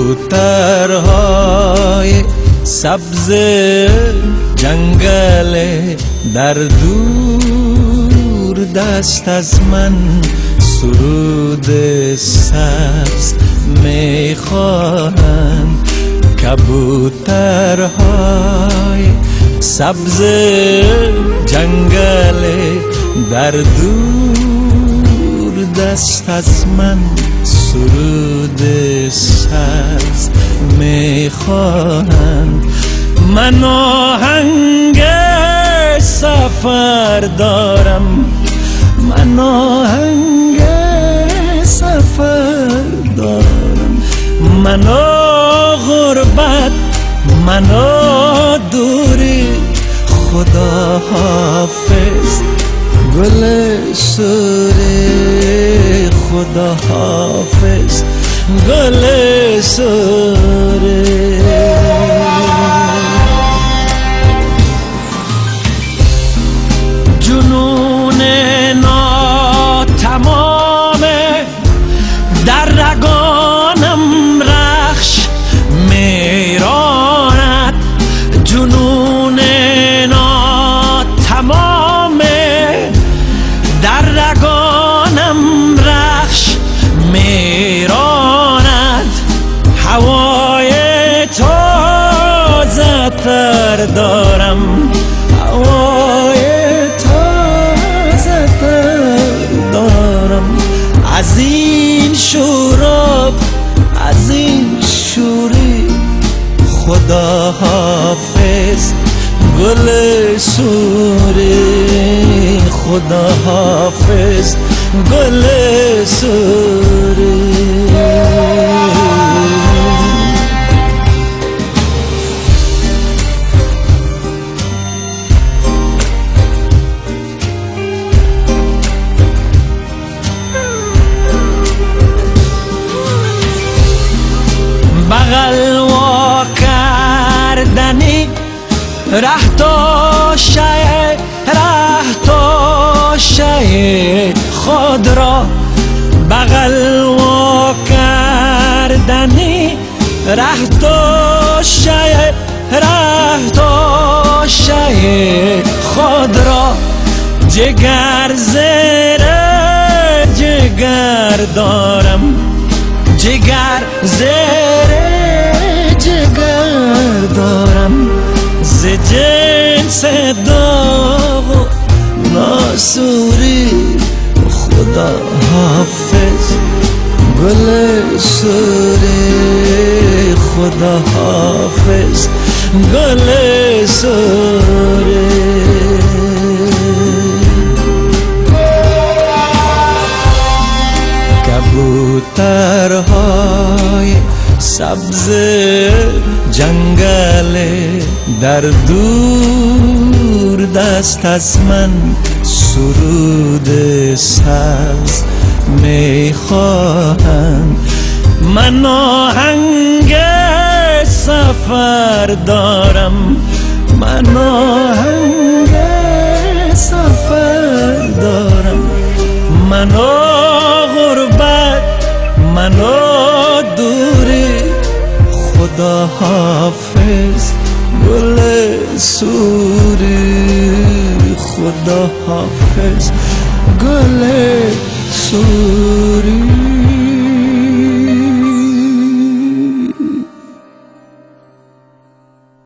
کبوترهای سبز جنگل در دور دست از من سرود سبز میخواهند. کبوترهای سبز جنگل در دور دست از من سرود سبز میخواهند. من آهنگ سفر دارم، من آهنگ سفر دارم، من غربت، من دوری. خدا حافظ گل سوری، خدا حافظ گل سوری. جنون ناتمامه در رگانم رخش میراند. جنون ناتمامه در رگانم رخش میراند. هوای تازه تر دارم، هوای تازه تر دارم. از این شوراب، از این شوری. خدا حافظ گل سوری، خدا حافظ گل سوری. بغل وا کردنی ره توشه، ره توشه خود را. بغل وا کردنی ره توشه، ره توشه خود را. جگر زیر جگر دارم، جگر زیر جگر دارم. ز جنس داغ و ناسوری. خدا حافظ گل سوری، خدا حافظ گل سوری. کبوترهای سبز جنگل در دور دست از من سرود سبز میخواهند. من آهنگ سفر دارم، من آهنگ سفر دارم. من غربت، من دوری. خدا حافظ گل سوری، خدا حافظ گل سوری.